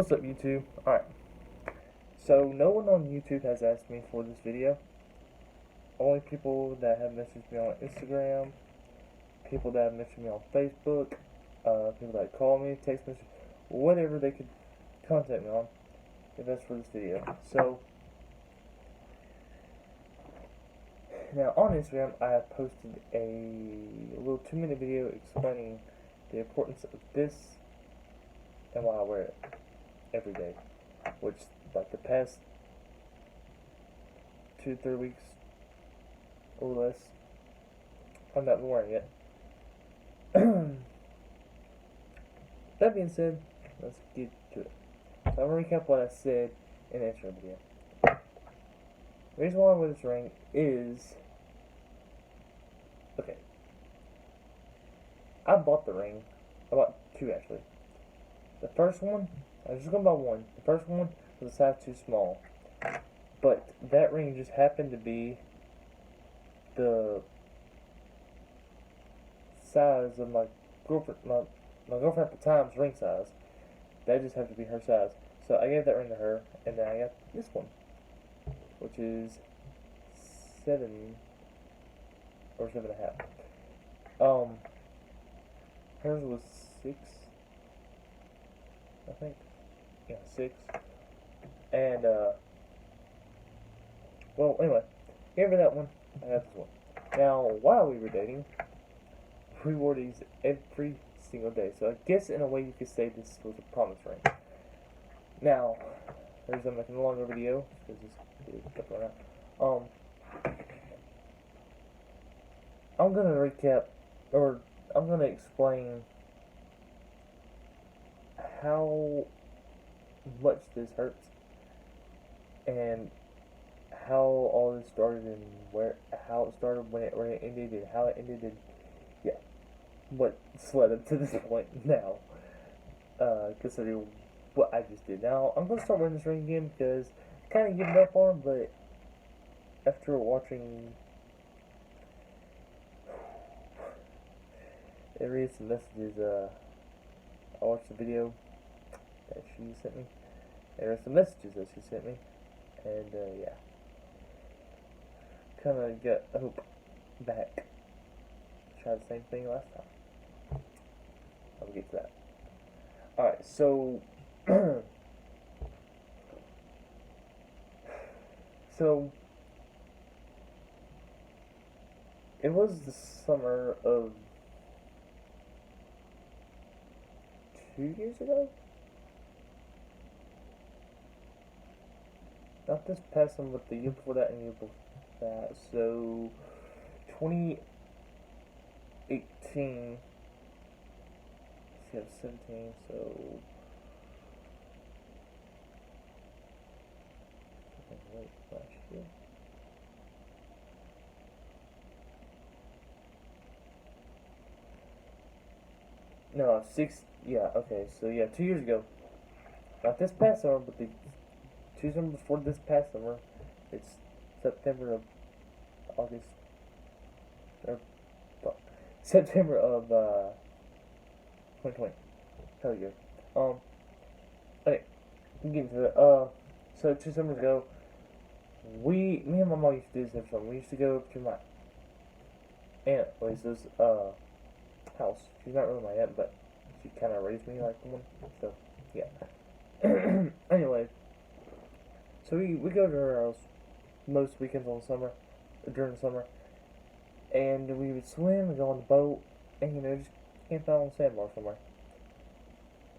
What's up, YouTube? Alright, so no one on YouTube has asked me for this video. Only people that have messaged me on Instagram, people that have messaged me on Facebook, people that call me, text message, whatever they could contact me on, if that's for this video. So, now on Instagram, I have posted a little 2-minute video explaining the importance of this and why I wear it every day, which like the past 2-3 weeks or less, I'm not wearing it. That being said, let's get to it. So I'm going to recap what I said in the intro video. The reason why I wear this ring is, okay, I bought the ring. I bought two actually. The first one, I was just going to buy one. The first one was a size too small. But that ring just happened to be the size of my girlfriend, my girlfriend at the time's ring size. That just happened to be her size. So I gave that ring to her, and then I got this one, which is 7 or 7.5. Hers was 6, I think. Yeah, 6. And well, anyway, gave her that one. I got this one. Now, while we were dating, we wore these every single day. So I guess in a way you could say this was a promise ring. Now, there's I'm making a longer video because this video is stuck right now. I'm gonna recap, or I'm gonna explain how much this hurts and how all this started and how it started, when it ended, and how it ended, and yeah, what's led up to this point now, considering what I just did. Now, I'm going to start wearing this ring again because I kind of giving up on it, but after watching, I read some messages, I watched the video that she sent me. There are some messages that she sent me, and yeah, kind of got hope back. Try the same thing last time. I'll get to that. Alright, so so it was the summer of 2 years ago? Not this past one, but the year before that and the year before that. So 2018. Let's see, 17. So late last year. No, 6. Yeah, okay. So yeah, 2 years ago. Not this past summer, but the 2 summers before this past summer. It's September of August, or September of 2020. Hell yeah. Okay, I'm getting to it. So 2 summers ago, me and my mom used to do this every summer. We used to go to my aunt Lisa's house. She's not really my aunt, but she kind of raised me like one. So yeah. Anyway, so we go to her house most weekends on summer, during the summer, and we would swim and go on the boat, and just camp out on the sandbar somewhere,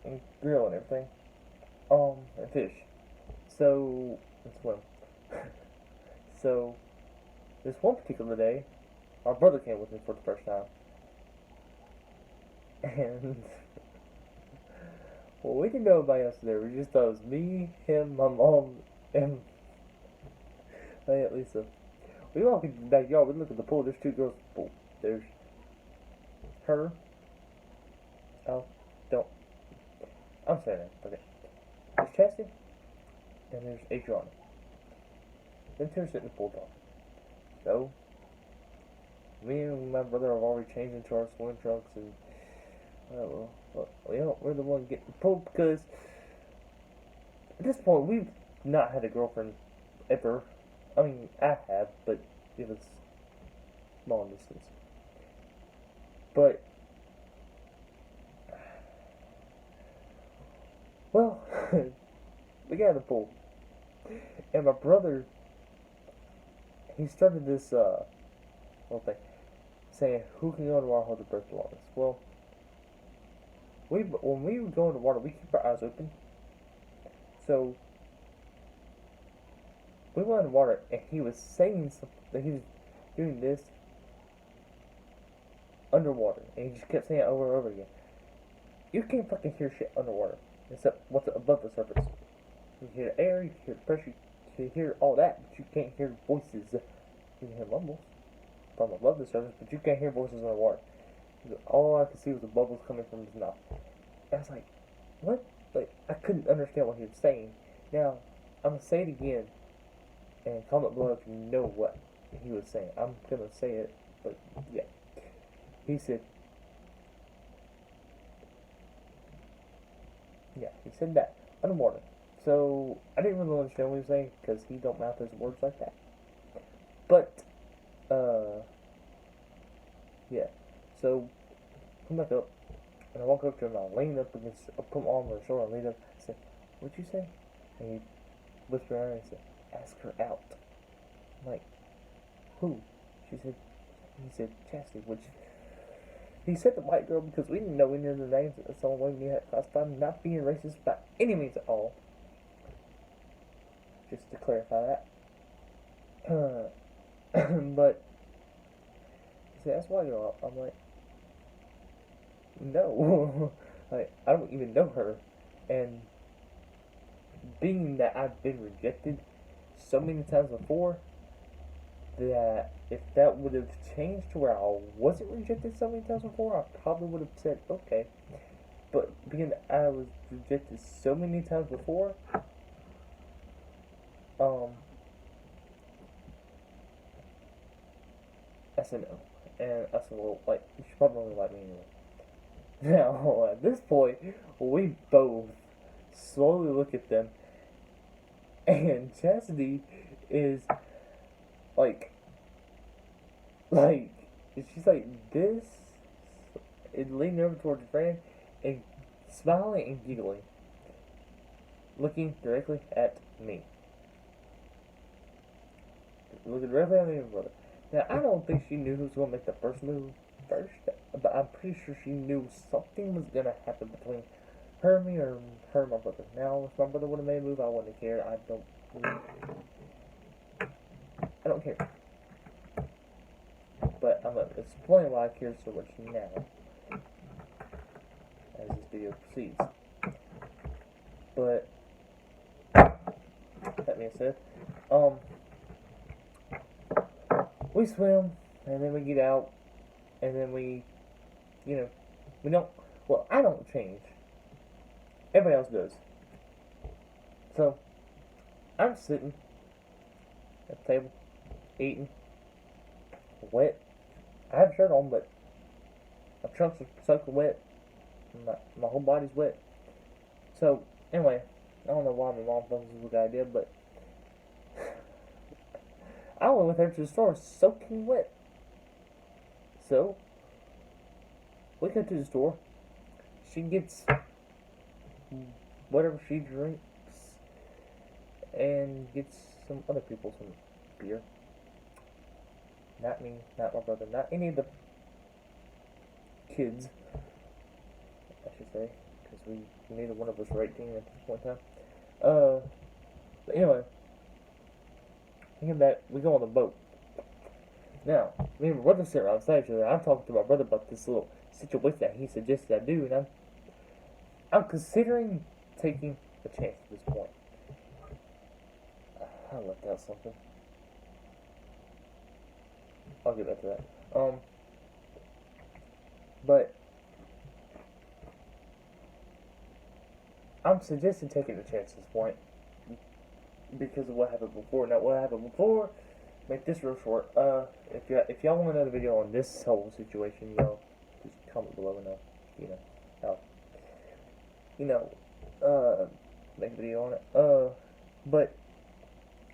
and grill and everything, and fish. So and swim. So this one particular day, our brother came with me for the first time, and well, we didn't know anybody else there. We just thought it was me, him, my mom, and my aunt Lisa. We walk into the backyard, we look at the pool, there's 2 girls in the pool. There's her. Oh, don't. I'm saying that. Okay. There's Chastity, and there's Adriana. Them 2 are sitting in the pool talking. So, me and my brother have already changed into our swim trunks, and well, we're the ones getting pooped because at this point, we've not had a girlfriend ever. I mean, I have, but it was long distance. But, well, we got in the pool. And my brother, he started this, little thing, saying, who can go in the water hold the breath the longest? Well, when we go in the water, we keep our eyes open. So, we went in the water, and he was saying something, he was doing this underwater, and he just kept saying it over and over again. You can't fucking hear shit underwater, except what's above the surface. You can hear the air, you can hear the pressure, you can hear all that, but you can't hear voices. You can hear mumbles from above the surface, but you can't hear voices underwater. All I could see was the bubbles coming from his mouth. And I was like, what? Like, I couldn't understand what he was saying. Now, I'm going to say it again, and comment below if you know what he was saying. I'm going to say it, but yeah. He said, yeah, he said that, underwater. So, I didn't really understand what he was saying, because he don't mouth his words like that. But, yeah. So, come back up, and I walk up to him, and I lean up against, I put my arm on his shoulder, and lean up, I said, what'd you say? And he whispered around, and he said, ask her out. I'm like, who? He said, Chastity, which, he said the white girl because we didn't know any of the names. That's the only way we had classified, not being racist by any means at all. Just to clarify that. But, he said, that's white girl. I'm like, no. Like, I don't even know her. And being that I've been rejected so many times before, that if that would have changed to where I wasn't rejected so many times before, I probably would have said, okay. But being that I was rejected so many times before, I said no. And I said, well, like, you should probably only like me anyway. Now, at this point, we both slowly look at them, and Chastity is like, she's like this, and leaning over towards her friend, and smiling and giggling, looking directly at me. Looking directly at me and my brother. Now, I don't think she knew who was going to make the first move first, but I'm pretty sure she knew something was going to happen between her and me, or her and my brother. Now, if my brother would have made a move, I wouldn't have cared. I don't care. But I'm going to explain why I care so much now, as this video proceeds. But, that being said, we swim, and then we get out, and then we don't, well, I don't change. Everybody else does. So, I'm sitting at the table, eating, wet. I have a shirt on, but my trunks are soaking wet. My whole body's wet. So, anyway, I don't know why my mom thought this was a good idea, but I went with her to the store soaking wet. So, we go to the store. She gets whatever she drinks and gets some other people some beer. Not me, not my brother, not any of the kids, I should say, because neither one of us were 18 at this point in time. But anyway, thinking back, we go on the boat. Now, me and my brother sit around beside each other. I'm talking to my brother about this little situation that he suggested I do, and I'm considering taking a chance at this point. I left out something. I'll get back to that. But I'm suggesting taking a chance at this point because of what happened before. Now, what happened before? Make this real short. If y'all want another video on this whole situation, y'all just comment below and how make a video on it. But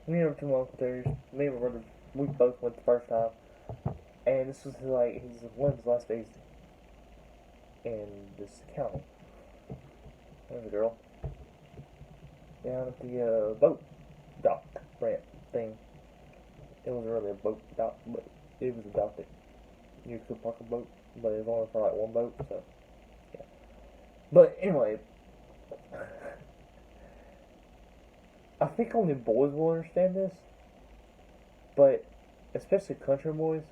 me and 2 months there, me and my brother, we both went the first time, and this was like one of his last days in this county. There's a girl down at the boat dock ramp thing. It wasn't really a boat dock, but it was a dock that you could park a boat, but it was only for like one boat, so yeah. But anyway, I think only boys will understand this, but especially country boys,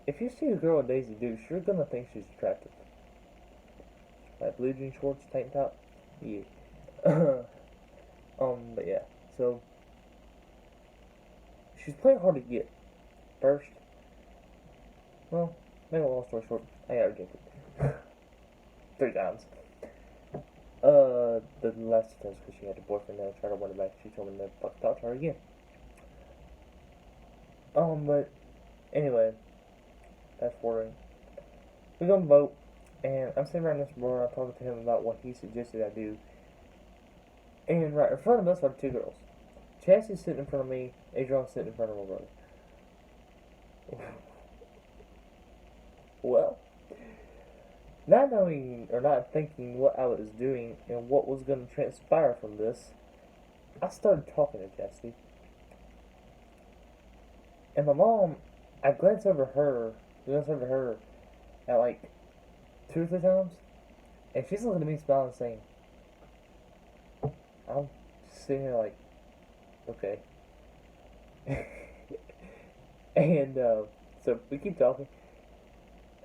if you see a girl with Daisy Dukes, you're gonna think she's attractive. Like blue jean shorts, tank top, yeah. But yeah, so she's playing hard to get. First, well, make a long story short, I got rejected 3 times. The last 2 times because she had a boyfriend and I tried to win it back. She told me never fucking talk to her again. But anyway, fast forwarding. We go on the boat, and I'm sitting around this bar. I'm talking to him about what he suggested I do. And right in front of us are 2 girls. Chassie's sitting in front of me. Adrian's sitting in front of my brother. Well, not knowing or not thinking what I was doing and what was going to transpire from this, I started talking to Chassie. And my mom, I glanced over her at like 2 or 3 times, and she's looking at me smiling saying, I'm sitting here like, okay. And so we keep talking.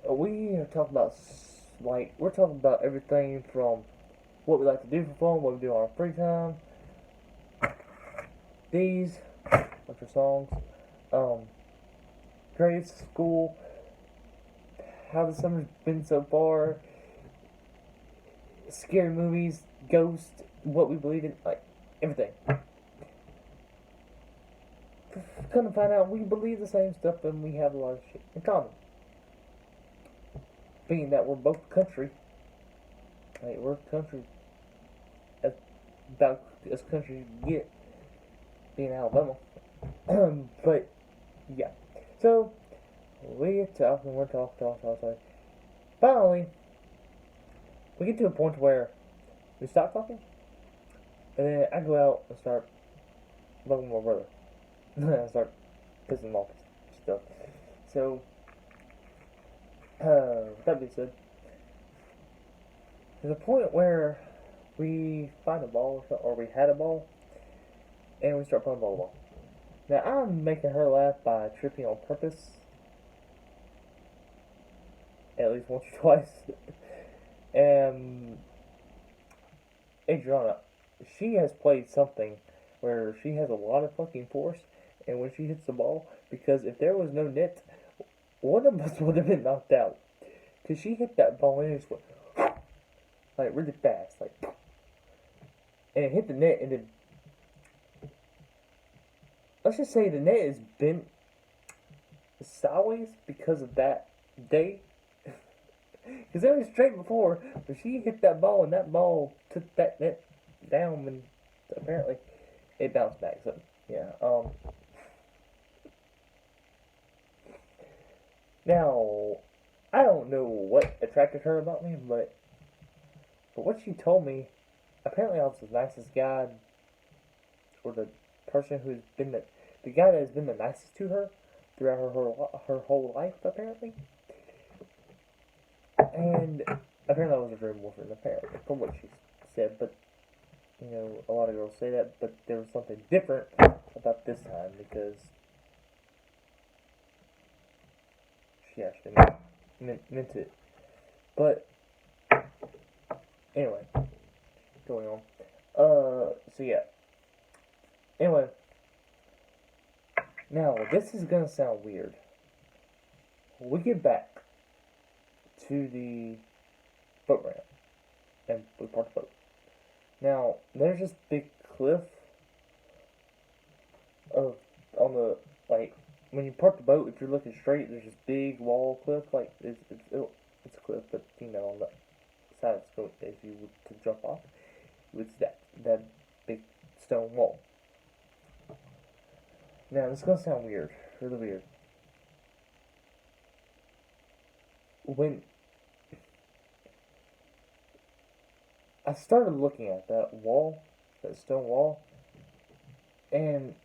We are talking about, we're talking about everything from what we like to do for fun, what we do on our free time, these, which are songs, grades, school, how the summer's been so far, scary movies, ghosts, what we believe in, like, everything. Come to find out, we believe the same stuff and we have a lot of shit in common. Being that we're both country, like, we're country, about as country you get, being Alabama. But, yeah. So, we get talking, we're talking. Finally, we get to a point where we stop talking, and then I go out and start loving my brother. I start pissing him off stuff. So, that being said, there's a point where we find a ball or we had a ball, and we start playing volleyball. Now, I'm making her laugh by tripping on purpose, at least once or twice. And Adriana, she has played something where she has a lot of fucking force, and when she hits the ball, because if there was no net, one of us would have been knocked out. Because she hit that ball and it just went, like, really fast, like, and it hit the net, and then, let's just say the net is bent sideways because of that day. Because it was straight before, but she hit that ball, and that ball took that net down, and apparently it bounced back. So, yeah. Now, I don't know what attracted her about me, but what she told me, apparently I was the nicest guy, or the person who's been the guy that has been the nicest to her throughout her whole life, apparently. And apparently I was a dream boyfriend, apparently, from what she said. But, you know, a lot of girls say that, but there was something different about this time, because she actually meant it. But, anyway, going on. So yeah. Anyway, now, this is gonna sound weird. When we get back to the boat ramp, and we park the boat. Now, there's this big cliff on the, like, when you park the boat, if you're looking straight, there's this big wall cliff, like, it's a cliff, but, you know, on the side of the boat, if you were to jump off, was that big stone wall. Now, this is gonna sound weird, really weird. When I started looking at that wall, that stone wall, and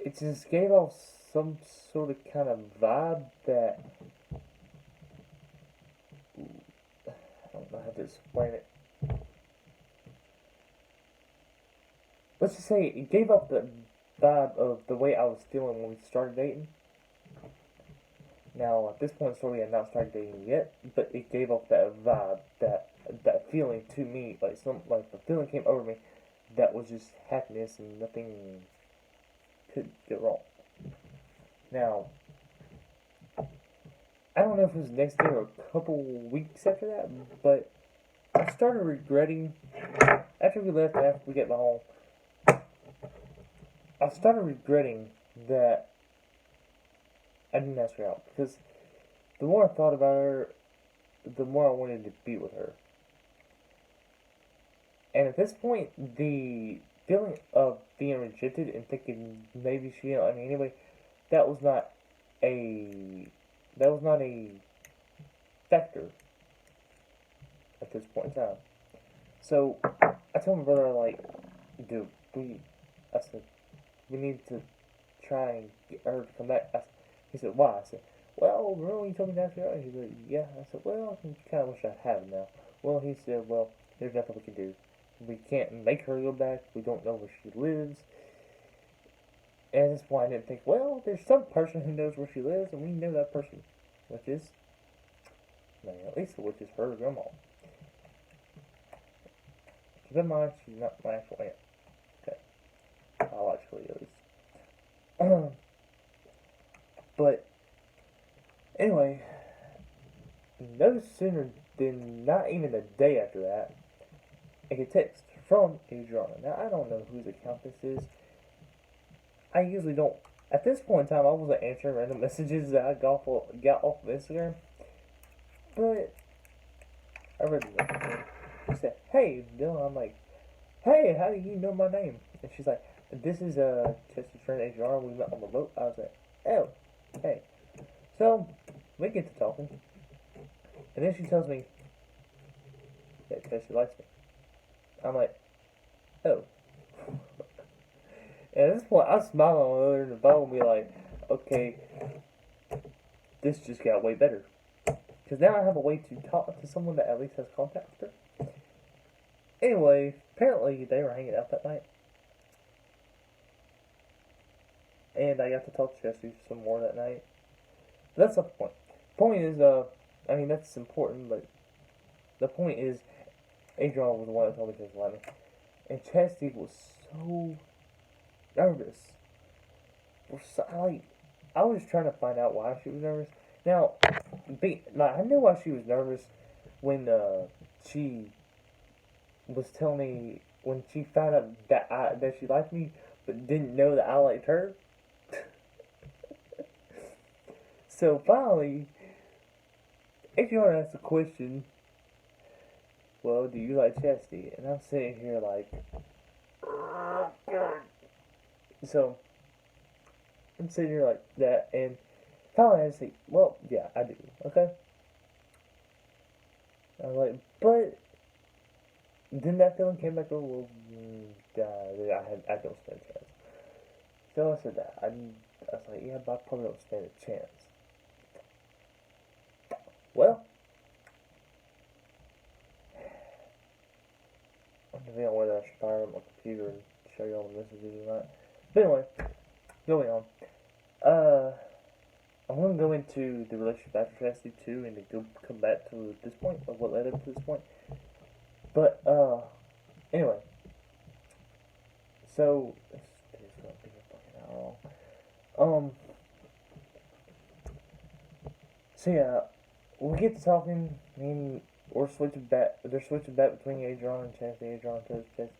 it just gave off some sort of kind of vibe that I don't know how to explain it. Let's just say it gave off the vibe of the way I was feeling when we started dating. Now, at this point in the story, I had not started dating yet, but it gave off that vibe, that feeling to me, like the feeling came over me that was just happiness and nothing could go wrong. Now, I don't know if it was the next day or a couple weeks after that, but I started regretting, after we left, after we got home, I started regretting that I didn't ask her out, because the more I thought about her, the more I wanted to be with her. And at this point, the feeling of being rejected and thinking maybe she didn't like me anyway, that was not a factor at this point in time. So I told my brother, like, dude, I said, we need to try and get her to come back. He said, why? I said, well, remember when you told me that? He said, yeah. I said, well, I kind of wish I had now. Well, he said, well, there's nothing we can do. We can't make her go back. We don't know where she lives. And that's why I didn't think, well, there's some person who knows where she lives, and we know that person, which is, at least which is her grandma. Keep in mind, she's not my actual aunt. Okay. Biologically, at least. But, anyway, no sooner than not even a day after that, I get a text from Adriana. Now, I don't know whose account this is. I usually don't. At this point in time, I wasn't answering random messages that I got off of Instagram. But I read the message. She said, hey, Dylan. I'm like, hey, how do you know my name? And she's like, this is Chester's friend Adriana. We met on the boat. I was like, oh, hey. So, we get to talking. And then she tells me that Chester likes me. I'm like, oh. And at this point, I smile on her in the phone and be like, okay, this just got way better. Because now I have a way to talk to someone that at least has contact with her. Anyway, apparently they were hanging out that night. And I got to talk to Chester some more that night. But that's not the point. The point is, I mean, that's important, but the point is, Adriana was the one that told me she was me. And Chastity was so nervous. I was trying to find out why she was nervous. Now, I knew why she was nervous when she was telling me, when she found out that she liked me, but didn't know that I liked her. So finally, Adriana asked the question, well, do you like Chastity? And I'm sitting here like, oh, God. So, I'm sitting here like that, and finally I say, well, yeah, I do, okay? I was like, but then that feeling came back over, well, I don't stand a chance. So I said that. I was like, yeah, but I probably don't stand a chance. Well, I'm debating on whether I should fire up my computer and show you all the messages or not. But anyway, going on. I'm going to go into the relationship after Chastity 2 and to come back to this point, of what led up to this point. But, anyway. So, this is going to be a fucking hour long. So yeah, we get to talking, they're switching back between Adriana and Chastity, Adriana and Chastity.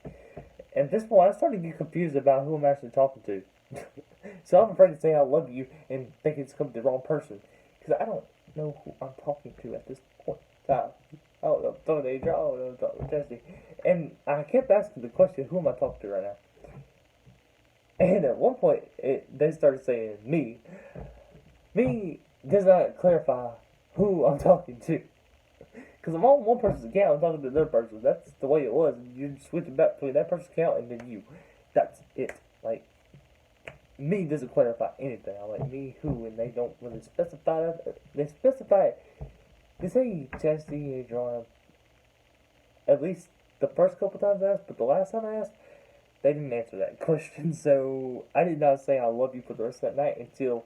And at this point, I started to get confused about who I'm actually talking to. So I'm afraid to say I love you and think it's come to the wrong person. Because I don't know who I'm talking to at this point in time. Oh, I'm talking to Adrian. Oh, no, I'm talking to Jesse. And I kept asking the question, who am I talking to right now? And at one point, they started saying me. Me does not clarify who I'm talking to. Because I'm on one person's account, I'm talking to another person. That's the way it was. You switch it back between that person's account and then you. That's it. Like, me doesn't clarify anything. I'm like, me, who, and they don't really specify that. They specify it. They say Chastity, Adriana, at least the first couple times I asked, but the last time I asked, they didn't answer that question. So I did not say I love you for the rest of that night until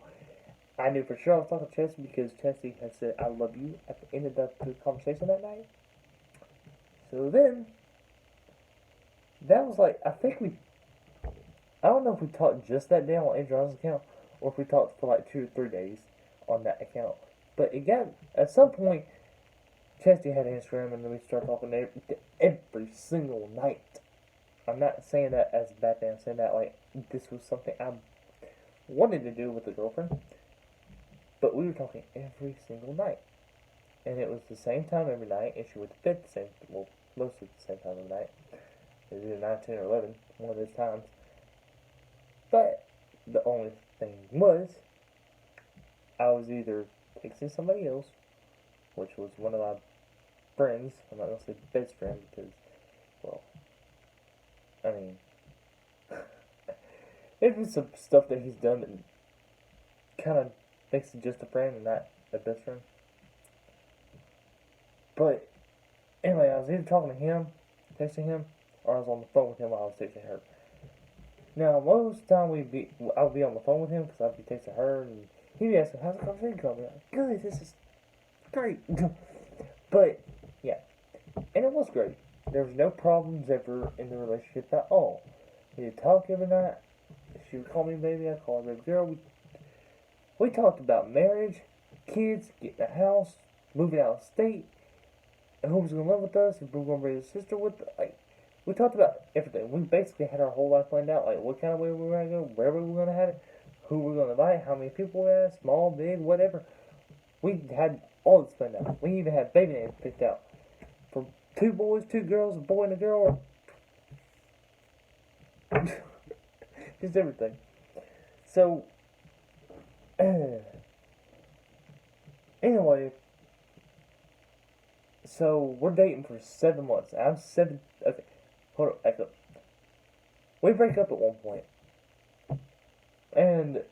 I knew for sure I was talking to Chastity because Chastity had said I love you at the end of the conversation that night. So then, that was like, I don't know if we talked just that day on Adriana's account or if we talked for like 2 or 3 days on that account. But it got, at some point, Chastity had Instagram and then we started talking every single night. I'm not saying that as a bad thing, I'm saying that like this was something I wanted to do with a girlfriend. But we were talking every single night. And it was the same time every night, and she went to bed the same, well, mostly the same time every night. It was either 9, 10, or 11, one of those times. But the only thing was, I was either texting somebody else, which was one of my friends. I'm not going to say best friend because, well, I mean, there's been some stuff that he's done that kind of makes it just a friend and not a best friend. But anyway, I was either talking to him, texting him, or I was on the phone with him while I was texting her. Now, most of the time I would be on the phone with him because I'd be texting her, and he'd be asking, "How's the conversation going?" I'm like, "Good, this is great." But yeah, and it was great. There was no problems ever in the relationship at all. We'd talk every night. She would call me baby. I'd call her baby girl. We talked about marriage, kids, getting a house, moving out of state, and who was going to live with us, if we were going to bring a sister with us. Like, we talked about everything. We basically had our whole life planned out, like what kind of way we were going to go, where we were going to have it, who we were going to invite, how many people we had, small, big, whatever. We had all this planned out. We even had baby names picked out. For 2 boys, 2 girls, a boy and a girl. Just everything. So, anyway, so we're dating for 7 months. I'm 7. Okay, hold on, back up. We break up at one point, and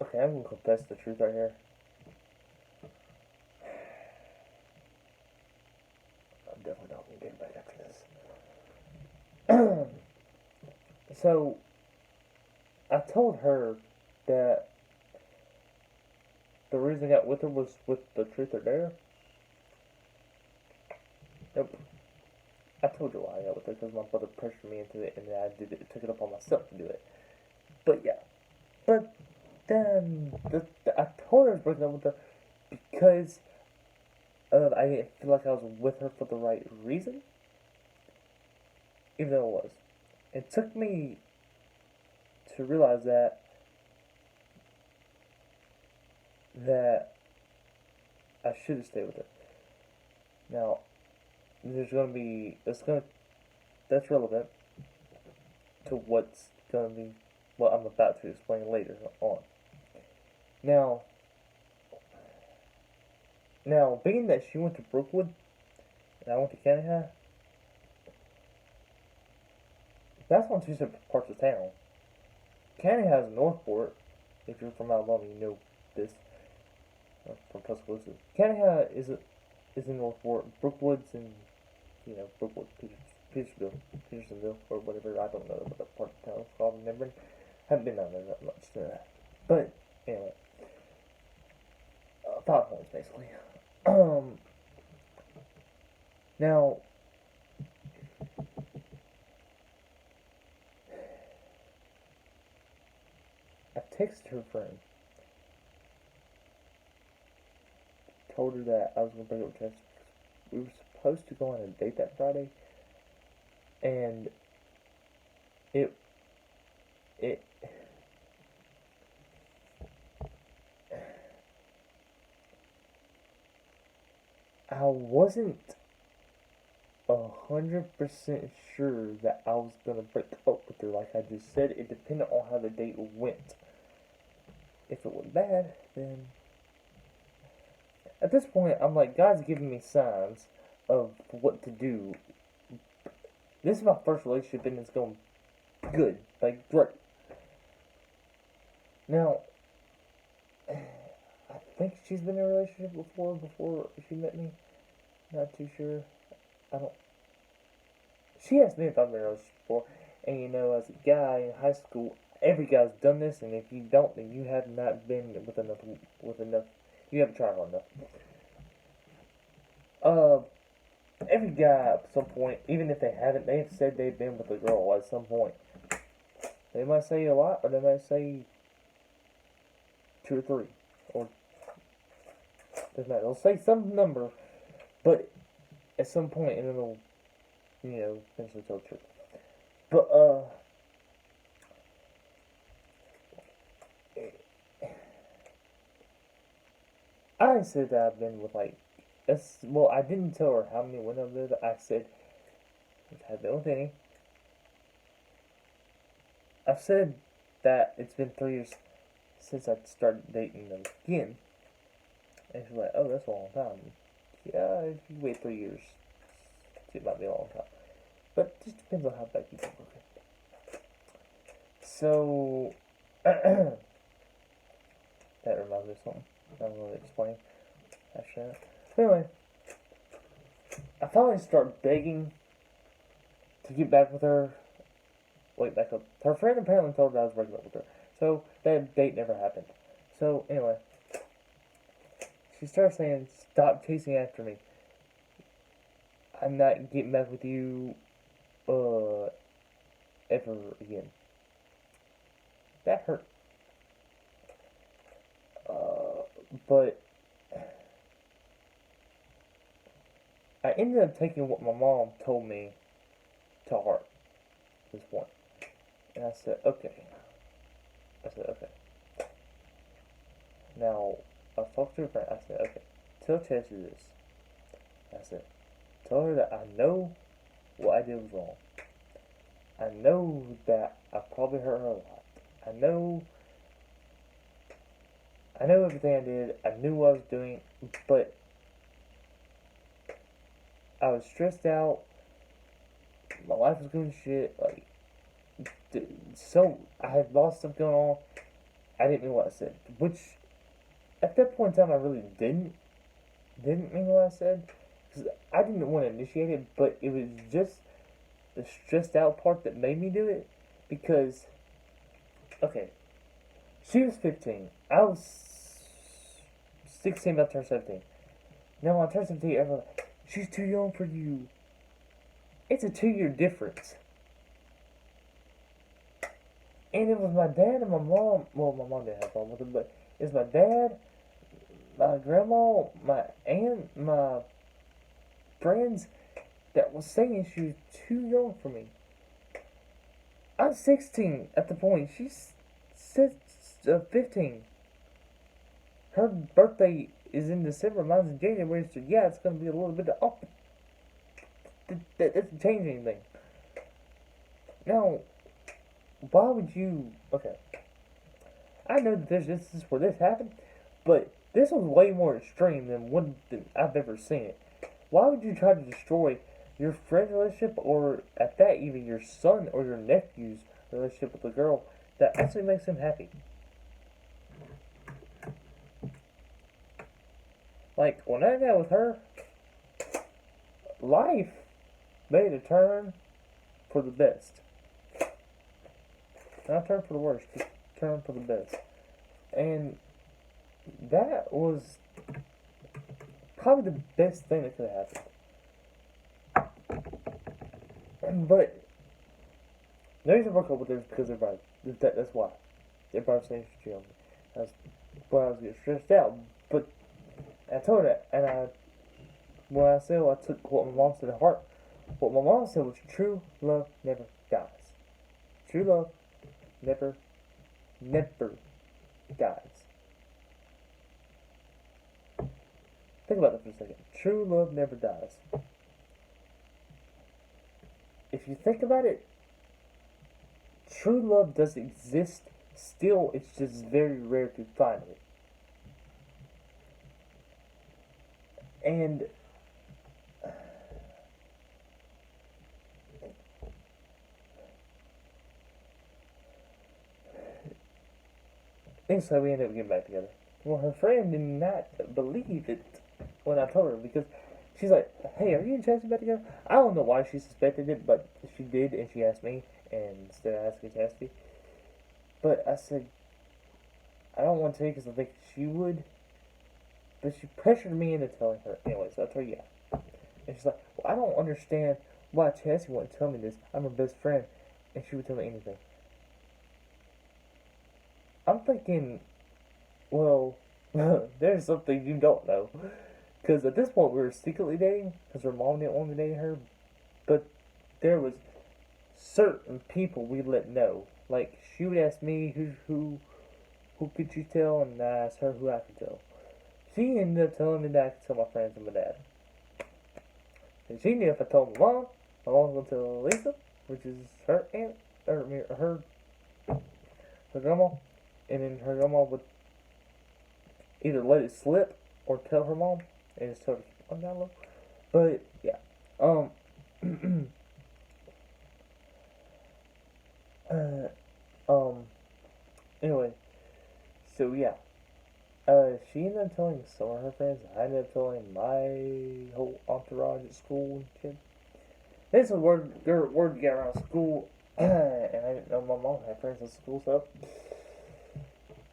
okay, I'm gonna confess the truth right here. I'm definitely not gonna get back after this. So, I told her that the reason I got with her was with the truth or dare. Nope. I told you why I got with her because my brother pressured me into it, and I took it upon myself to do it. But yeah, but then I told her I was breaking up with her because I didn't feel like I was with her for the right reason, even though it was. It took me to realize that I should have stayed with her. Now, that's relevant to what I'm about to explain later on. Now, being that she went to Brookwood and I went to Canada, that's on 2 separate parts of town. Canada has Northport. If you're from Alabama, you know this. From Tuscaloosa, Canada is in Northport. Brookwood's in Brookwood, Petersonville, or whatever. I don't know what that part of town is called. Remembering, haven't been down there that much to that. But anyway, 5 points basically. Now, I texted her friend, told her that I was gonna break up with Chester. We were supposed to go on a date that Friday, and it I wasn't 100% sure that I was gonna break up with her. Like I just said, it depended on how the date went. If it went bad, then at this point, I'm like, God's giving me signs of what to do. This is my first relationship, and it's going good, like great. Now, I think she's been in a relationship before she met me. Not too sure. I don't. She asked me if I've been in a relationship before, and as a guy in high school, every guy's done this, and if you don't, then you have not been with enough. You haven't tried hard enough. Uh, every guy at some point, even if they haven't, they've said they've been with a girl at some point. They might say a lot, or they might say 2 or 3, or doesn't matter. They'll say some number, but at some point, and then they'll, eventually tell the truth. But I said that I've been with well, I didn't tell her how many women I've been with. I said I've been with any. I've said that it's been 3 years since I started dating them again. And she's like, oh, that's a long time. Yeah, if you wait 3 years, it might be a long time. But it just depends on how back you go. So, that reminds me of something I'm going to explain. Actually, anyway, I finally start begging to get back with her. Wait, back up. Her friend apparently told her I was breaking up with her. So, that date never happened. So, anyway, she starts saying, stop chasing after me. I'm not getting back with you, ever again. That hurt. But I ended up taking what my mom told me to heart at this point. And I said, okay. Now, I talked to her friend. I said, okay, tell Chelsea this. I said, tell her that I know what I did was wrong. I know that I probably hurt her a lot. I know everything I did. I knew what I was doing, but I was stressed out. My life was going to shit. So I had lost stuff going on. I didn't mean what I said, which at that point in time I really didn't mean what I said, because I didn't want to initiate it, but it was just the stressed out part that made me do it. Because, okay, she was 15. I was 16, about to turn 17. Now when I turned 17, everyone, she's too young for you. It's a 2-year difference. And it was my dad and my mom. Well, my mom didn't have a problem with it, but it's my dad, my grandma, my aunt, my friends that was saying she was too young for me. I'm 16 at the point. She's 15. Her birthday is in December. Mine's in January. So yeah, it's going to be a little bit up. That doesn't change anything. Now, why would you... Okay. I know that this is where this happened, but this was way more extreme than I've ever seen it. Why would you try to destroy your friend's relationship, or at that, even your son or your nephew's relationship with a girl that actually makes him happy? Like, when I got with her, life made a turn for the best. Not turn for the worst, just turn for the best. And that was probably the best thing that could have happened. But the reason I broke up with her is because everybody, that's why. Everybody was saying she's too young. That's why I was getting stressed out. But I told her, and when I said, I took what my mom said to heart. What my mom said was, true love never dies. True love never dies. Think about that for a second. True love never dies. If you think about it, true love does exist still, it's just very rare to find it. And so we ended up getting back together. Well, her friend did not believe it when I told her because she's like, "Hey, are you and Chastity back together?" I don't know why she suspected it, but she did, and she asked me, and instead of asking Chastity. But I said, I don't want to tell you because I think she would. But she pressured me into telling her. Anyway, so I told her, yeah. And she's like, well, I don't understand why Chastity wouldn't tell me this. I'm her best friend, and she would tell me anything. I'm thinking, well, there's something you don't know. Because at this point, we were secretly dating, because her mom didn't want me dating her. But there was certain people we let know. Like, she would ask me who could you tell, and I asked her who I could tell. She ended up telling me that I could tell my friends and my dad. And she knew if I told my mom was going to tell Lisa, which is her aunt, or her grandma, and then her grandma would either let it slip or tell her mom and just tell her to keep on down low. But yeah, anyway, so yeah, she ended up telling some of her friends. I ended up telling my whole entourage at school and shit. This was word got around school, and I didn't know my mom had friends at school, so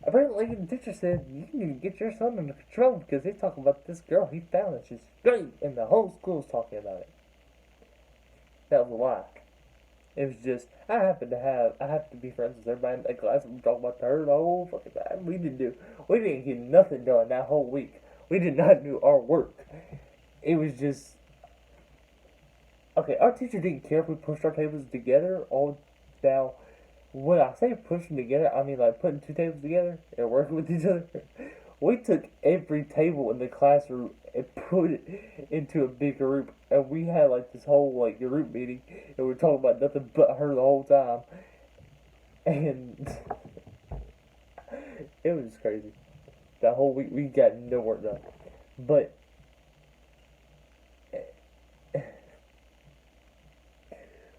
apparently the teacher said, you need to get your son under control because he's talking about this girl he found and she's great, and the whole school's talking about it. That was a lie. It was just, I happened to be friends with everybody in that class and talking about her the whole fucking time. We didn't get nothing done that whole week. We did not do our work. It was just, okay, our teacher didn't care if we pushed our tables together. Now, when I say pushing together, I mean like putting two tables together and working with each other. We took every table in the classroom and put it into a big group, and we had like this whole like group meeting, and we were talking about nothing but her the whole time, and it was crazy. That whole week we got no work done, but that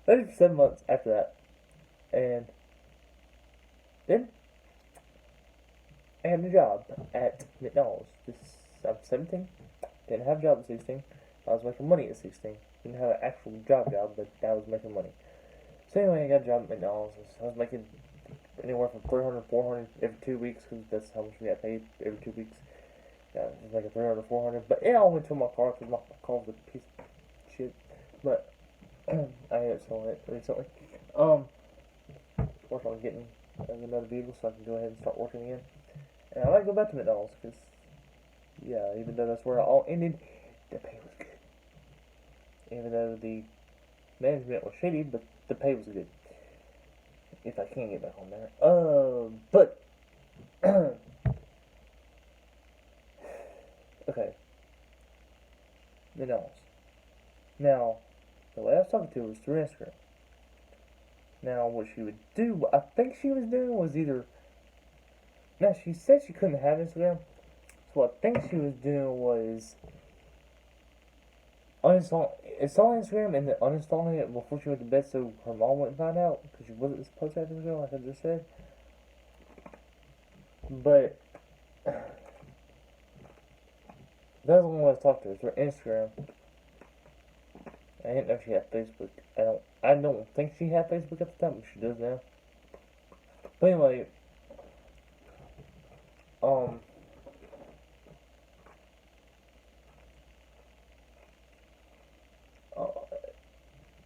was 7 months after that, and then I had a job at McDonald's. I'm 17. Didn't have a job at 16. I was making money at 16. Didn't have an actual job, but I was making money. So anyway, I got a job at McDonald's. I was making anywhere from 300 to 400 every 2 weeks because that's how much we got paid every 2 weeks. Yeah, I was making 300 to 400. But it all went to my car because my car was a piece of shit. But I ended up selling it recently. Working on getting another vehicle so I can go ahead and start working again. And I might go back to McDonald's because, yeah, even though that's where it all ended, the pay was good. Even though the management was shitty, but the pay was good. If I can get back on there. But, okay. McDonald's. Now, the way I was talking to her was through Instagram. Now, what she would do, what I think she was doing was either. Now, she said she couldn't have Instagram. So, what I think she was doing was installing Instagram and then uninstalling it before she went to bed so her mom wouldn't find out. Because she wasn't supposed to have Instagram, like I just said. But that's the only way I talked to her, through Instagram. I didn't know if she had Facebook. I don't think she had Facebook at the time, but she does now. But anyway,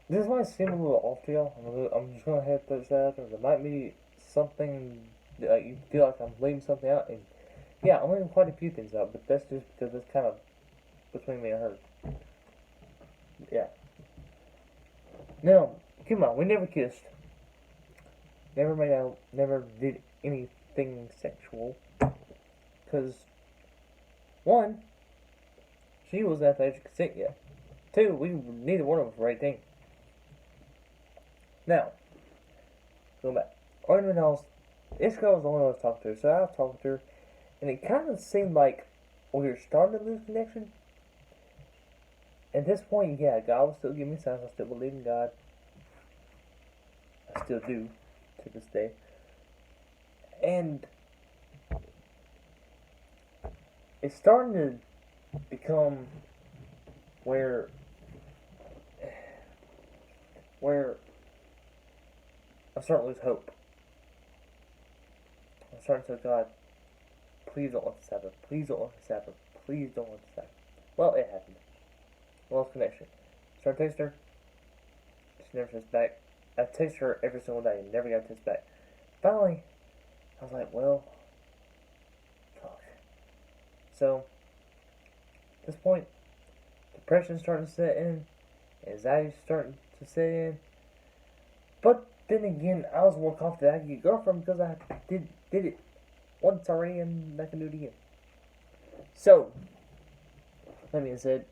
this might seem a little off to y'all. I'm just gonna have to throw that out there. There might be something that you feel like I'm leaving something out, and yeah, I'm leaving quite a few things out, but that's just because it's kind of between me and her. Yeah. Now, come on, we never kissed. Never made out. Never did anything sexual. Because, one, she wasn't at the age of consent yet. 2, neither one of us were 18. Now, going back. This girl was the only one I was talking to, so I was talking to her, and it kind of seemed like we were starting to lose connection. At this point, yeah, God was still giving me signs. I still believe in God. I still do, to this day. And it's starting to become where I'm starting to lose hope. I'm starting to say, God, please don't let this happen. Please don't let this happen. Please don't let this happen. Well, it happened. Lost connection. Started texting her. She never texts back. I text her every single day. Never got a text back. Finally, I was like, well, fuck. So, at this point, depression's starting to set in. Anxiety's starting to set in. But then again, I was more confident I could get a girlfriend because I did it once already and I can do it again. So, that being said,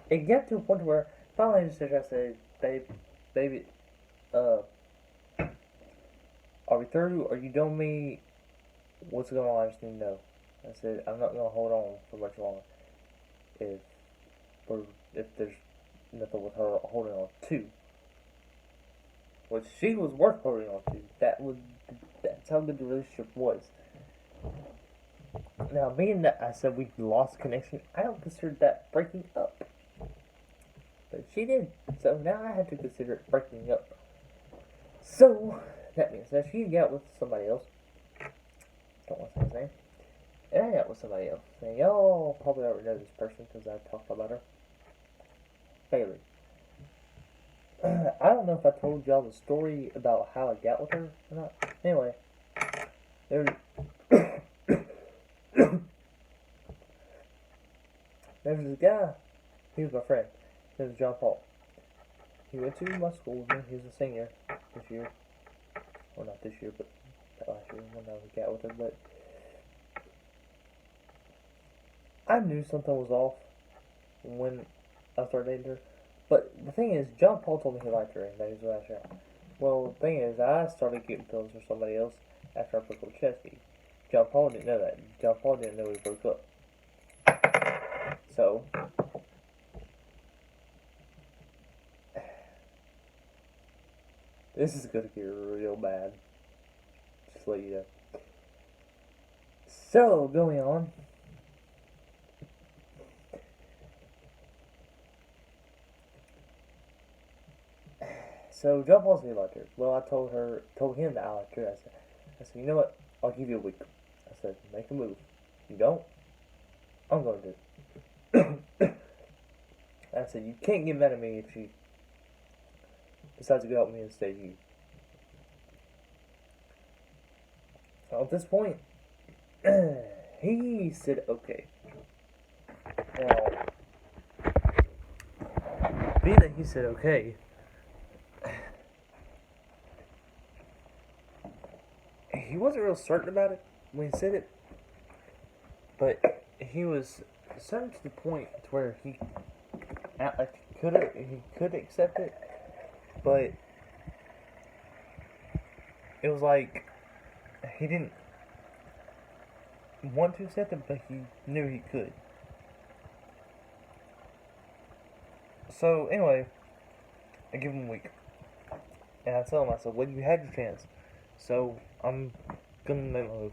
it got to a point where finally I just said, baby, are we through? Are you done with me? What's going on? I just need to know. I said, I'm not going to hold on for much longer. If there's nothing with her holding on to. Which she was worth holding on to. That's how good the relationship was. Now, being that I said we lost connection, I don't consider that breaking up. But she did. So now I had to consider it breaking up. So, that means that she got with somebody else. Don't want to say his name. And I got with somebody else. Now, y'all probably already know this person because I talked about her. Bailey. I don't know if I told y'all the story about how I got with her or not. Anyway, there's this guy. He was my friend. His name was John Paul. He went to my school with me. He was a senior this year. Well, not this year, but last year when I got with her. But I knew something was off when I started dating her. But the thing is, John Paul told me he liked her and that he was going to ask her out. Well, the thing is, I started getting feelings for somebody else after I broke up with Chesky. John Paul didn't know that. John Paul didn't know we broke up. So, this is going to get real bad. Just to let you know. So, going on. So John Paul said he liked her. Well, I told him that I liked her. I said, you know what? I'll give you a week. I said, make a move. You don't? I'm going to do it. I said, you can't get mad at me if she decides to go help me instead of you. So at this point, he said, okay. Now, being that he said, okay, he wasn't real certain about it when he said it, but he was certain to the point to where he could accept it, but it was like he didn't want to accept it, but he knew he could. So anyway, I give him a week, and I tell him, I said, well, you had your chance. So, I'm gonna make my move.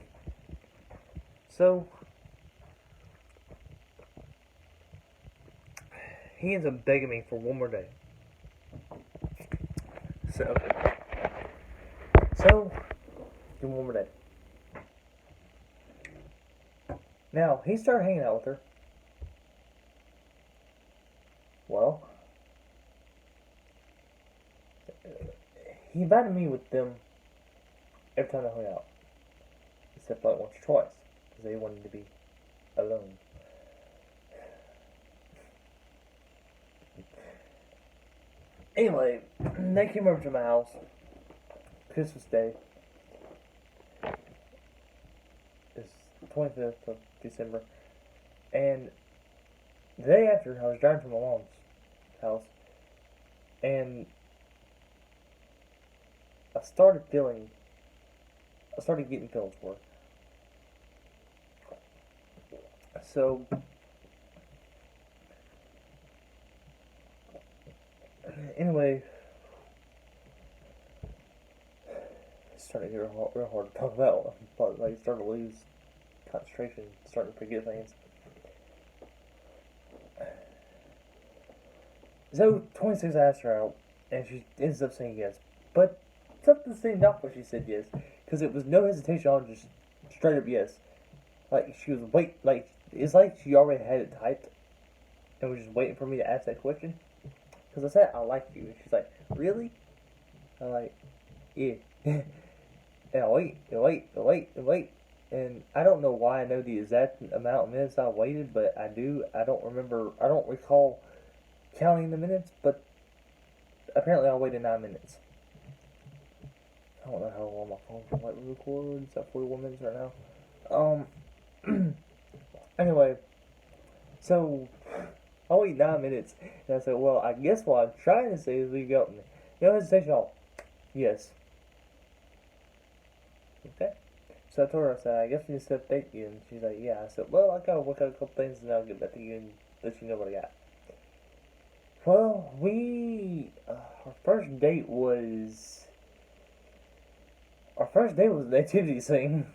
So, he ends up begging me for one more day. So, give him one more day. Now, he started hanging out with her. Well, he invited me with them every time I hung out, except like once or twice, because they wanted to be alone. Anyway, they came over to my house, Christmas Day. It's the 25th of December, and The day after, I was driving to my mom's house, and I started feeling, I started getting feelings for her. So, anyway, it started to get real hard to talk about. But like, started to lose concentration, starting to forget things. So, 26 asked her out, and she ends up saying yes. But something seemed off when she said yes, because it was no hesitation on just straight up yes. Like, she was like, it's like she already had it typed, and was just waiting for me to ask that question. Because I said, I like you, and she's like, really? I'm like, yeah. And I wait. And I don't know why I know the exact amount of minutes I waited, but I do. I don't recall counting the minutes, but apparently I waited 9 minutes. I don't know how long my phone can let me record. It's at 41 minutes right now. Anyway, so I wait 9 minutes, and I said, well, I guess what I'm trying to say is we got me. No hesitation at all. Yes. Okay. So I told her, I said, I guess we need to update you. And she's like, yeah. I said, well, I gotta work out a couple things and I'll get back to you and let you know what I got. Well, our first date was an activity thing.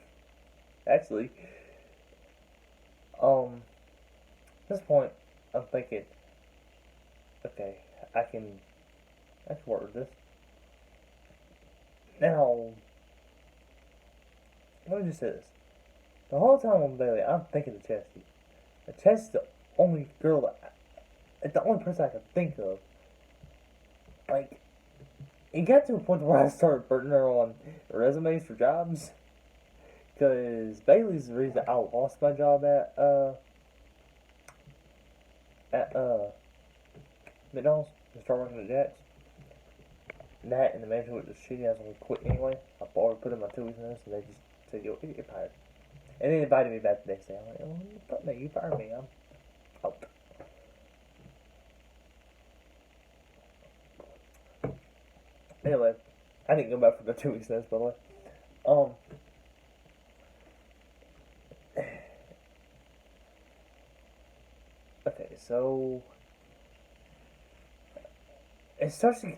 Actually. At this point, I'm thinking, okay, I can work with this. Now, let me just say this. The whole time on Bailey, I'm thinking of Chesty. Chesty's the only girl the only person I can think of. Like, it got to a point where I started putting her on resumes for jobs. Because Bailey's the reason I lost my job at McDonald's and started working at Jack's. That and the manager was just shitty. I was going to quit anyway. I already put in my 2 weeks notice, and they just said, yo, you're fired. And they invited me back the next day. I'm like, oh, fuck no, you fired me. I'm out. Anyway, I didn't go back for the 2 weeks notice, by the way. Okay, so she starts to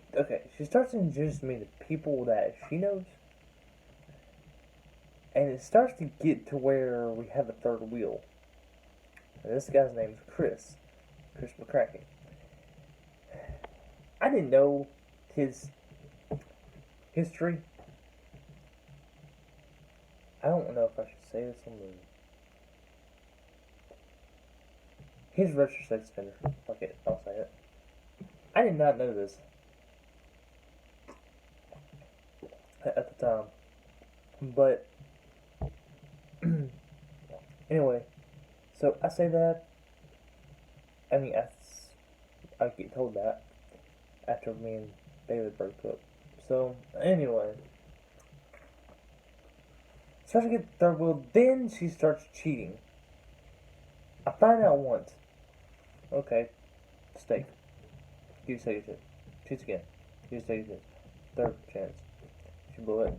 introduce me to people that she knows, and it starts to get to where we have a third wheel. And this guy's name is Chris McCracken. I didn't know his history. I don't know if I should say this on the. He's a registered sex offender. Okay, I'll say it. I did not know this at the time. But, anyway, so I say that. I mean, I get told that after me and David broke up. So, anyway. Starts to get the third wheel, then she starts cheating. I find out once. Okay, steak. Give you a second chance. Cheats again. Give you a second chance. Third chance. She blew it.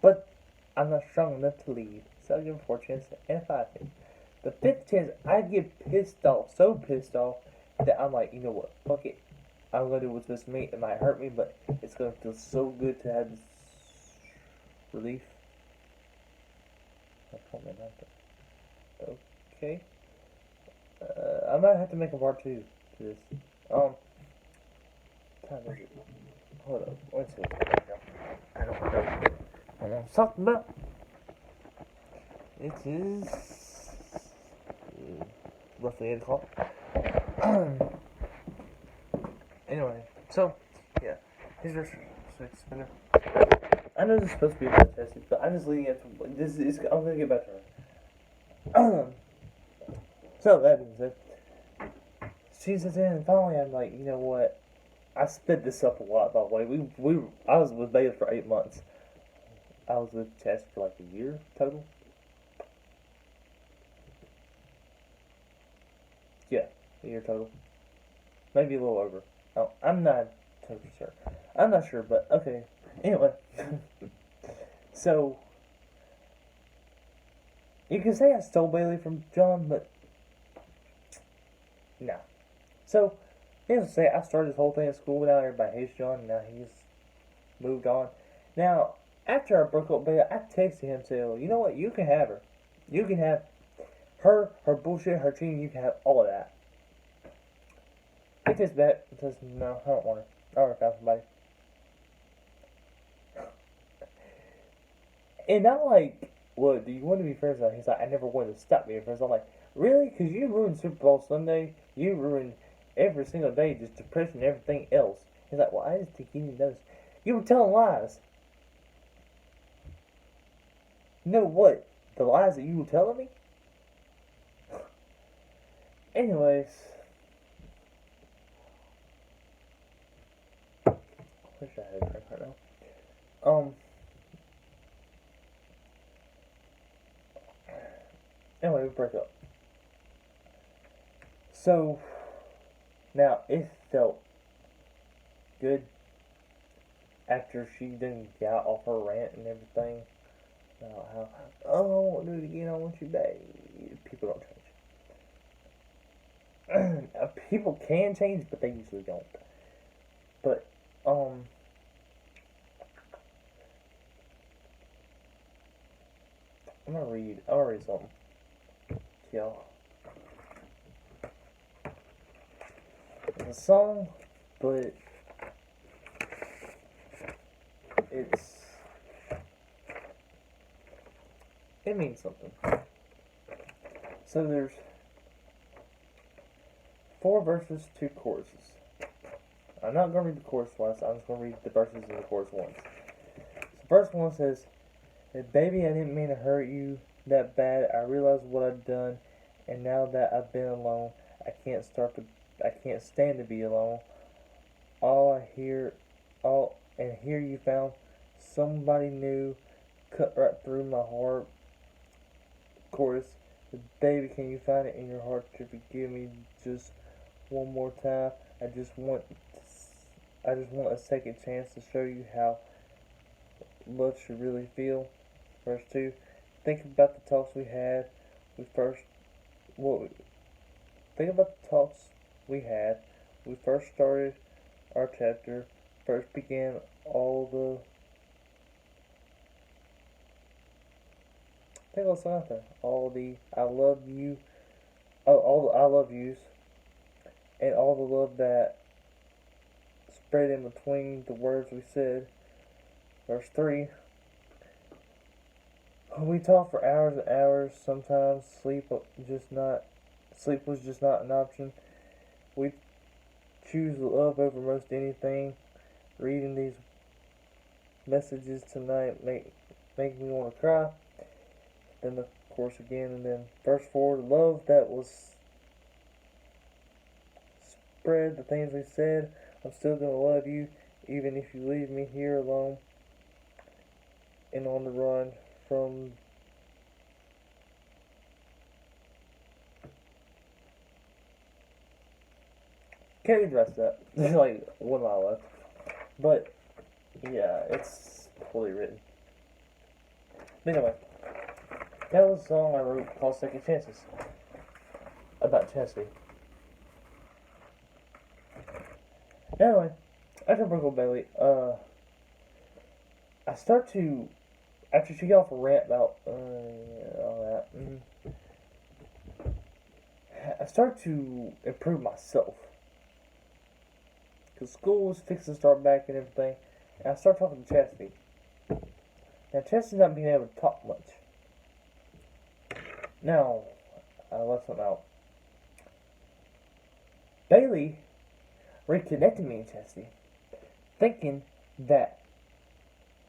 But I'm not strong enough to leave, so I give her 4 chances and a 5 chance. The 5th chance, I get pissed off, so pissed off, that I'm like, you know what, fuck it. I'm gonna do what's best for me. It might hurt me, but it's gonna feel so good to have this relief. Okay. I might have to make a part 2 to this. Time is it? Hold up. Let's see. I don't know what I'm talking about. It is roughly 8 o'clock. Anyway, so yeah, here's your sex spinner. I know this is supposed to be a bad test, but I'm just leading it to this. I'm gonna get back to her. So that being said, she sits in, and finally I'm like, you know what? I sped this up a lot, by the way. I was with Bailey for 8 months. I was with Chess for like a year total. Yeah. a year total. Maybe a little over. Oh, I'm not totally sure. I'm not sure, but okay. Anyway. So, you can say I stole Bailey from John, but no. So, needless to say, I started this whole thing at school. Now everybody hates John, and now he's moved on. Now, after I broke up with Bailey, I texted him saying, you know what, you can have her. You can have her bullshit, her cheating, you can have all of that. He texts back and says, no, I don't want her. I already found somebody. And I'm like, what, do you want to be friends? He's like, I never wanted to stop being friends. I'm like, really? Because you ruined Super Bowl Sunday. You ruined every single day, just depression and everything else. He's like, well, I just think you need to know this. You were telling lies. You know what? The lies that you were telling me? Anyways. I wish I had a drink right now. Anyway, we break up. So, now, it felt good after she didn't get off her rant and everything. About how, oh, I won't do it again, I want you back. People don't change. People can change, but they usually don't. But, I'm gonna read something to y'all. It's a song, but it means something. So there's 4 verses, 2 choruses. I'm not going to read the chorus once, I'm just going to read the verses and the chorus once. The first one says, baby, I didn't mean to hurt you that bad. I realized what I've done, and now that I've been alone, I can't stand to be alone. Here you found somebody new, cut right through my heart. Chorus, baby, can you find it in your heart to forgive me just one more time? I just want a second chance to show you how love should really feel. Verse 2, think about the talks we had. Think about the talks we had. We first started our chapter. First began all the. I think I'll sign out there. All the I love you. Oh, all the I love yous. And all the love that spread in between the words we said. Verse 3. We talked for hours and hours. Sometimes sleep was just not an option. We choose love over most anything. Reading these messages tonight make me want to cry. Then the chorus again, and then verse 4. The love that was spread, the things we said. I'm still gonna love you, even if you leave me here alone and on the run from. Can't even address that. There's like 1 mile left. But, yeah, it's poorly written. But anyway, that was a song I wrote called Second Chances. About chastity. Anyway, after I broke up with Bailey, I start to, after she got off a rant about all that, I start to improve myself. Because school was fixing to start back and everything. And I started talking to Chastity. Now, Chastity's not being able to talk much. Now, I left something out. Bailey reconnected me and Chastity, thinking that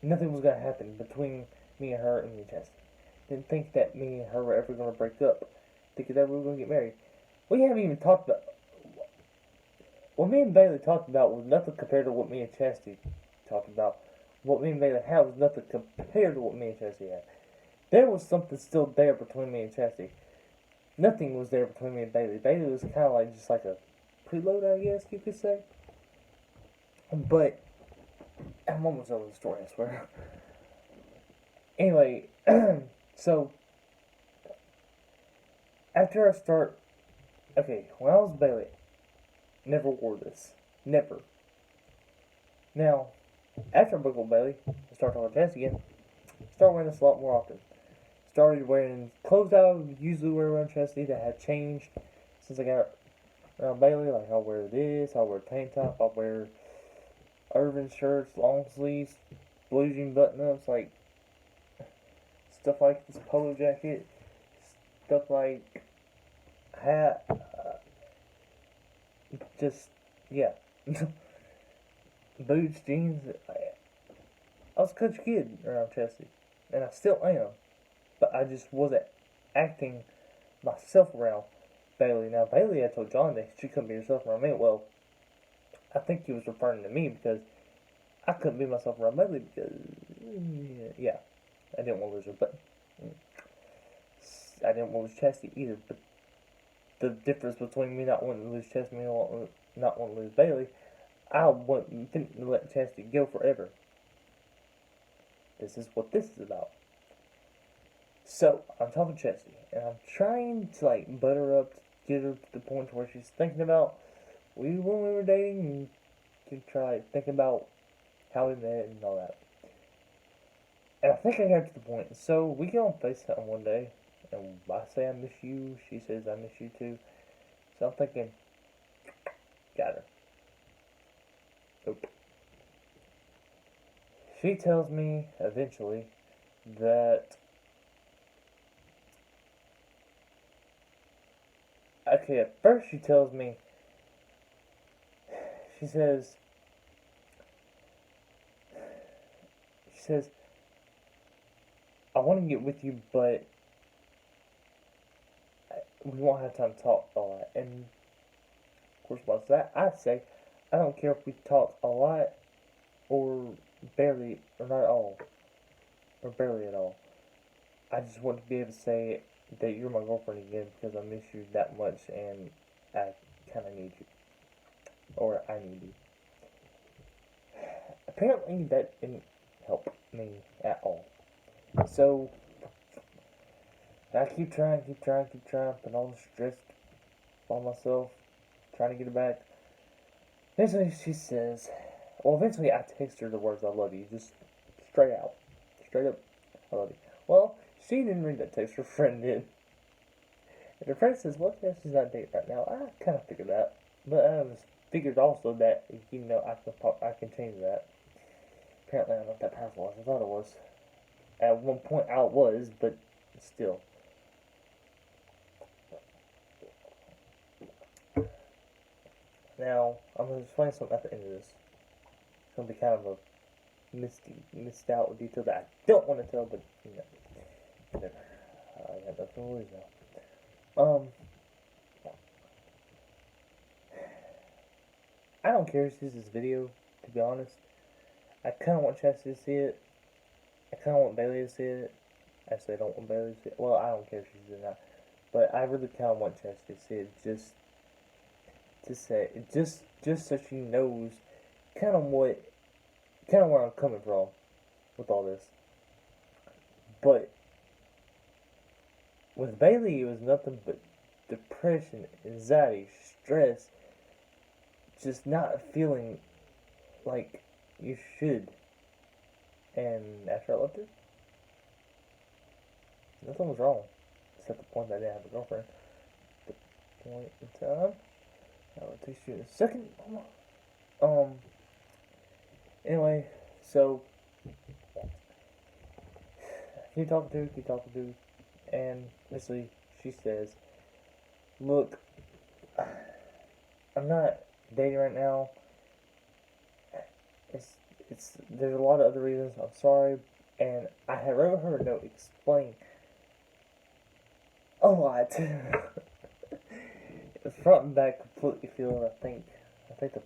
nothing was going to happen between me and her and me and Chastity. Didn't think that me and her were ever going to break up. Thinking that we were going to get married. We haven't even talked about. What me and Bailey talked about was nothing compared to what me and Chastity talked about. What me and Bailey had was nothing compared to what me and Chastity had. There was something still there between me and Chastity. nothing was there between me and Bailey. Bailey was kind of like just like a preload, I guess you could say. But I'm almost over the story, I swear. Anyway, so after I start, okay, when I was Bailey, never wore this, never. Now, after I broke up Bailey, I started talking chest again. Started wearing this a lot more often. Started wearing clothes I would usually wear around Chesty that had changed since I got around Bailey. Like I'll wear this, I'll wear tank top, I'll wear Irvin shirts, long sleeves, blue jean button ups, like stuff like this polo jacket, stuff like hat, just yeah, boots, jeans. I was a country kid around Chesty, and I still am, but I just wasn't acting myself around Bailey. Now Bailey had told John that she couldn't be herself around me. Well, I think he was referring to me because I couldn't be myself around Bailey because yeah, I didn't want to lose her, but I didn't want to lose Chastity either. But the difference between me not wanting to lose Chastity and not wanting to lose Bailey, I didn't let Chastity go forever. This is what this is about. So, I'm talking to Chastity, and I'm trying to, like, butter her up, get her to the point where she's thinking about when we were dating, and to try thinking about how we met and all that. And I think I got to the point. So, we get on FaceTime one day, and I say I miss you, she says I miss you too. So, I'm thinking, got her. Nope. She tells me, eventually, that okay, at first she tells me, she says, I want to get with you, but we won't have time to talk a lot. And of course, about that, I say, I don't care if we talk a lot or barely, or not at all, or barely at all. I just want to be able to say that you're my girlfriend again because I miss you that much and I kind of need you. Or I need you. Apparently that didn't help me at all. So, I keep trying, put all the stress on myself, trying to get it back. Eventually she says, eventually I text her the words I love you, just straight up, I love you. Well, she didn't read that text, her friend did. And her friend says, well, yeah, she's not dating right now. I kind of figured that. But I figured also that, I can change that. Apparently I'm not that powerful as I thought it was. At one point I was, but still. Now, I'm going to explain something at the end of this. It's going to be kind of a missed out detail that I don't want to tell, but, you know, whatever. I got nothing to lose now. I don't care if she sees this video, to be honest. I kind of want Chastity to see it. I kind of want Bailey to see it. Actually, I don't want Bailey to see it. Well, I don't care if she sees it or not. But I really kind of want Chastity to see it, just so she knows kind of where I'm coming from with all this. But with Bailey, it was nothing but depression, anxiety, stress, just not feeling like you should. And after I left her, nothing was wrong, except the point that I didn't have a girlfriend. The point in time, I'll text you in a second. Anyway, so keep talking to, and basically she says, look, I'm not dating right now. There's a lot of other reasons. I'm sorry, and I had wrote her a note explaining a lot. The front and back completely filled. I think the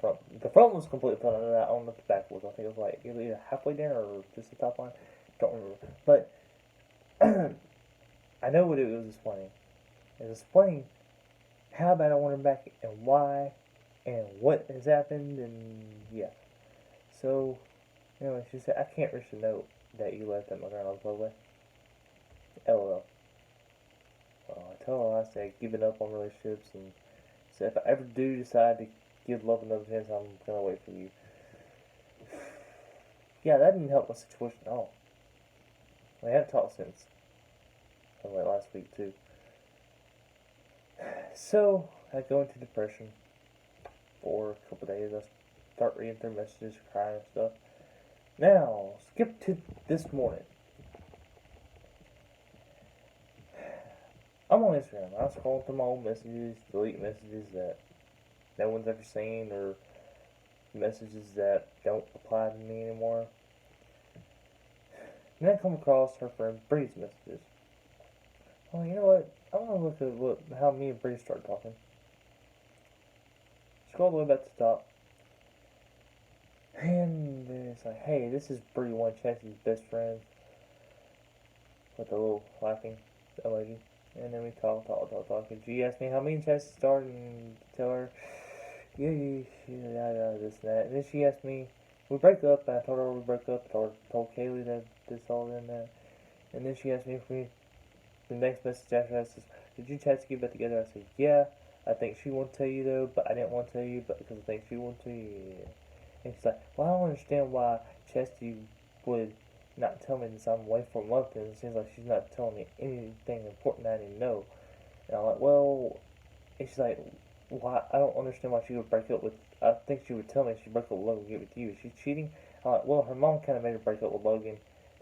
front was completely filled. I don't know what the back was. I think it was like either halfway down or just the top line. Don't remember, but I know what it was explaining. and explain how bad I want her back and why and what has happened and yeah. So, anyway, she said, I can't reach the note that you left at my grandma's away. LOL. Well, I told her I said giving up on relationships and said if I ever do decide to give love another chance, I'm gonna wait for you. Yeah, that didn't help my situation at all. I haven't talked since. Like last week too. So I go into depression for a couple days. I start reading through messages, crying and stuff. Now, skip to this morning. I'm on Instagram. I was scrolling through my old messages, delete messages that no one's ever seen, or messages that don't apply to me anymore. And then I come across her friend Bree's messages. Oh, you know what? I want to look at how me and Bree started talking. Scroll all the way back to the top. And it's like, hey, this is Bree, one of Chelsea's best friends. With a little laughing emoji. And then we talk. And she asked me how me and Chelsea started and tell her, yeah, this and that. And then she asked me, we break up, and I told her we broke up. Told Kaylee that this all and that. And then she asked me if the next message after that says, did you Chelsea get back together? I said, yeah. I think she won't tell you though, but I didn't want to tell you, but because I think she won't tell you. Yeah. And she's like, well, I don't understand why Chelsea would not tell me this I'm away for a month, and it seems like she's not telling me anything important I need to know. And I'm like, well, and she's like, why? I don't understand why she would break up with. I think she would tell me she broke up with Logan and get with you. Is she cheating? I'm like, well, her mom kind of made her break up with Logan,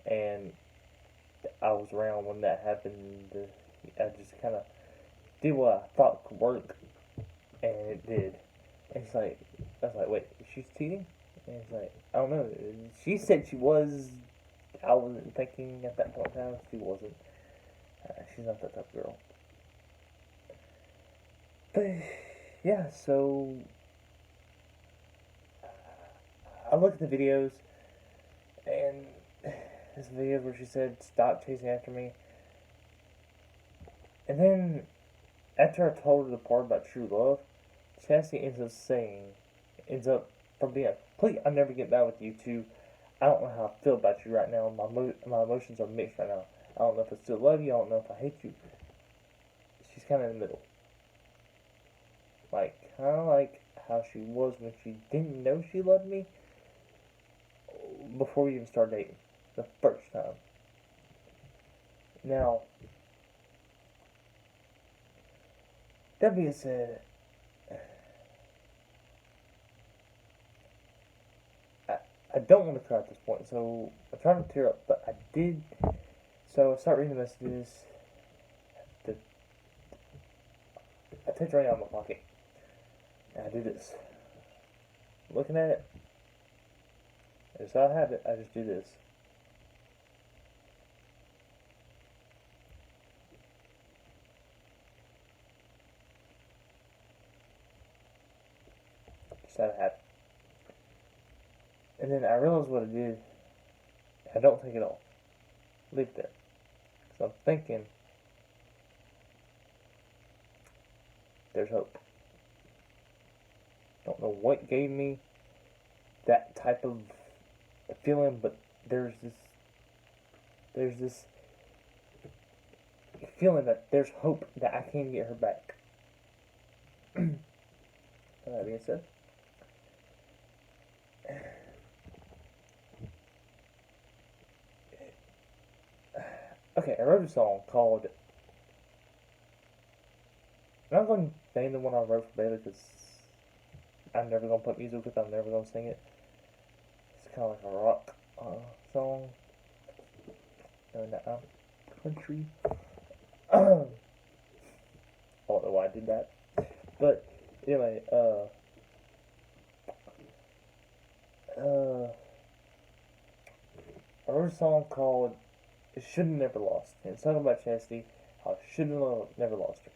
and I was around when that happened. I just kind of did what I thought could work, and it did. And she's like, I was like, wait, she's cheating? And it's like, I don't know. She said she was. I wasn't thinking at that point in time. She wasn't. She's not that type of girl. But yeah, so I look at the videos, and this video where she said, "Stop chasing after me," and then after I told her the part about true love, Chastity ends up from being a complete, "I'm never getting back with you" to, "I don't know how I feel about you right now. My emotions are mixed right now. I don't know if I still love you. I don't know if I hate you." She's kind of in the middle. Like, kind of like how she was when she didn't know she loved me before we even started dating. The first time. Now, that being said, I don't want to cry at this point, so I'm trying to tear up, but I did. So I start reading the messages. I take it right out of my pocket. And I do this. Looking at it. As I have it, I just do this. Just out of habit. And then I realize what I did. I don't take it off. Leave it there. So I'm thinking, there's hope. Don't know what gave me that type of feeling, but there's this feeling that there's hope that I can get her back. That being said, okay, I wrote a song called. I'm not going to name the one I wrote for Bailey because I'm never going to put music with it. I'm never going to sing it. It's kind of like a rock song. No, not country. I don't know why I did that. But anyway, I wrote a song called "It Should Have Never Lost." And it's talking about Chastity, how I should have never lost her.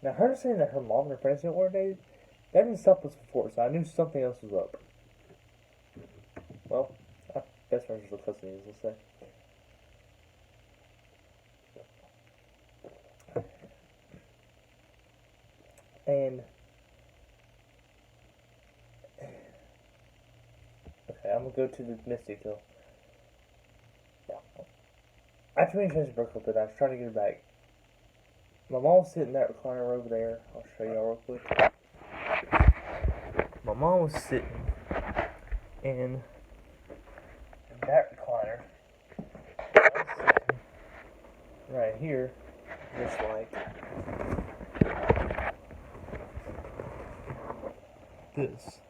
Now, her saying that her mom and her friends didn't want to date, that didn't stop us before, so I knew something else was up. Well, our best friends are still cussing, let's say. And okay, I'm gonna go to the Mystic Hill. After me and broke up with it, I was trying to get her back. My mom's sitting in that recliner over there. I'll show y'all real quick. My mom was sitting in that recliner. I was sitting right here, just like this.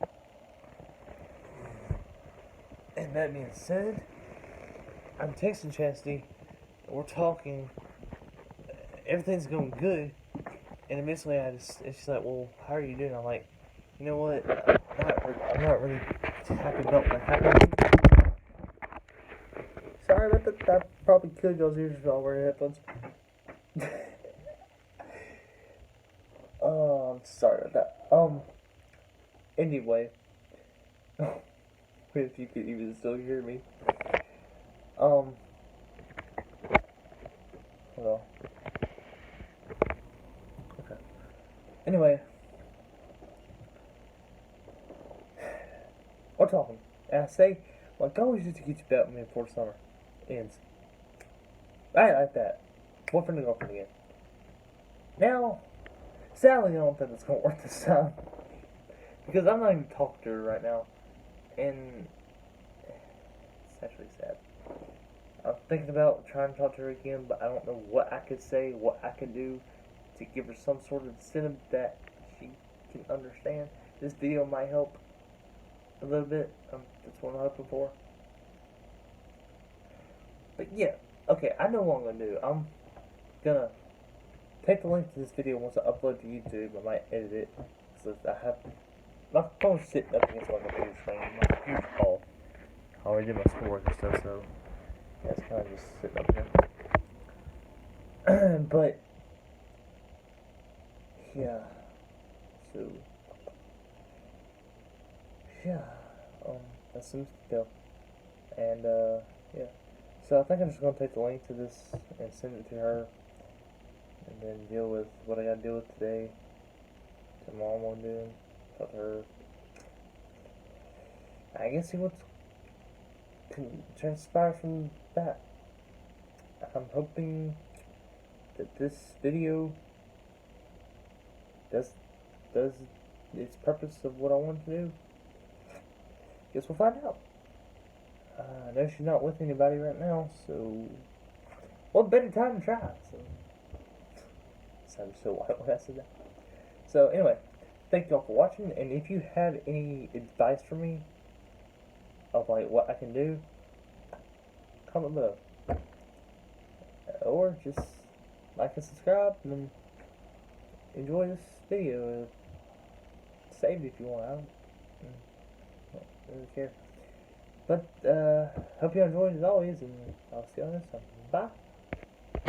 And that being said, I'm texting Chastity, and we're talking. Everything's going good, and eventually she's like, "Well, how are you doing?" I'm like, "You know what? I'm not really happy about what happened." Sorry about that. That probably killed y'all's ears while wearing headphones. Oh, I'm sorry about that. Anyway, if you could even still hear me. Hold on. Okay. Anyway, we're talking. And I say, my goal is just to get you back with me before summer ends. I like that. Boyfriend and girlfriend again. Now, sadly, I don't think it's gonna work this time. Because I'm not even talking to her right now. And it's actually sad. I'm thinking about trying to talk to her again, but I don't know what I could say, what I could do to give her some sort of incentive that she can understand. This video might help a little bit. That's what I'm hoping for. But yeah, okay, I know what I'm gonna do. I'm gonna take the link to this video once I upload to YouTube. I might edit it. So I have my phone sitting up against my computer screen. My computer's off. I already did my schoolwork and stuff, so yeah, it's kind of just sitting up here. But yeah, so yeah, that's some stuff. And yeah, so I think I'm just gonna take the link to this and send it to her, and then deal with what I gotta deal with today. Tomorrow I'm gonna do, talk to her. I guess see what can transpire from that. I'm hoping that this video does its purpose of what I want to do. Guess we'll find out. I know she's not with anybody right now, so what better time to try? So sounded so white when I said that. So anyway, thank y'all for watching, and if you have any advice for me of like what I can do, comment below. Or just like and subscribe and enjoy this video. Save it if you want. I don't really care. But hope you enjoyed as always, and I'll see you on next time. Bye.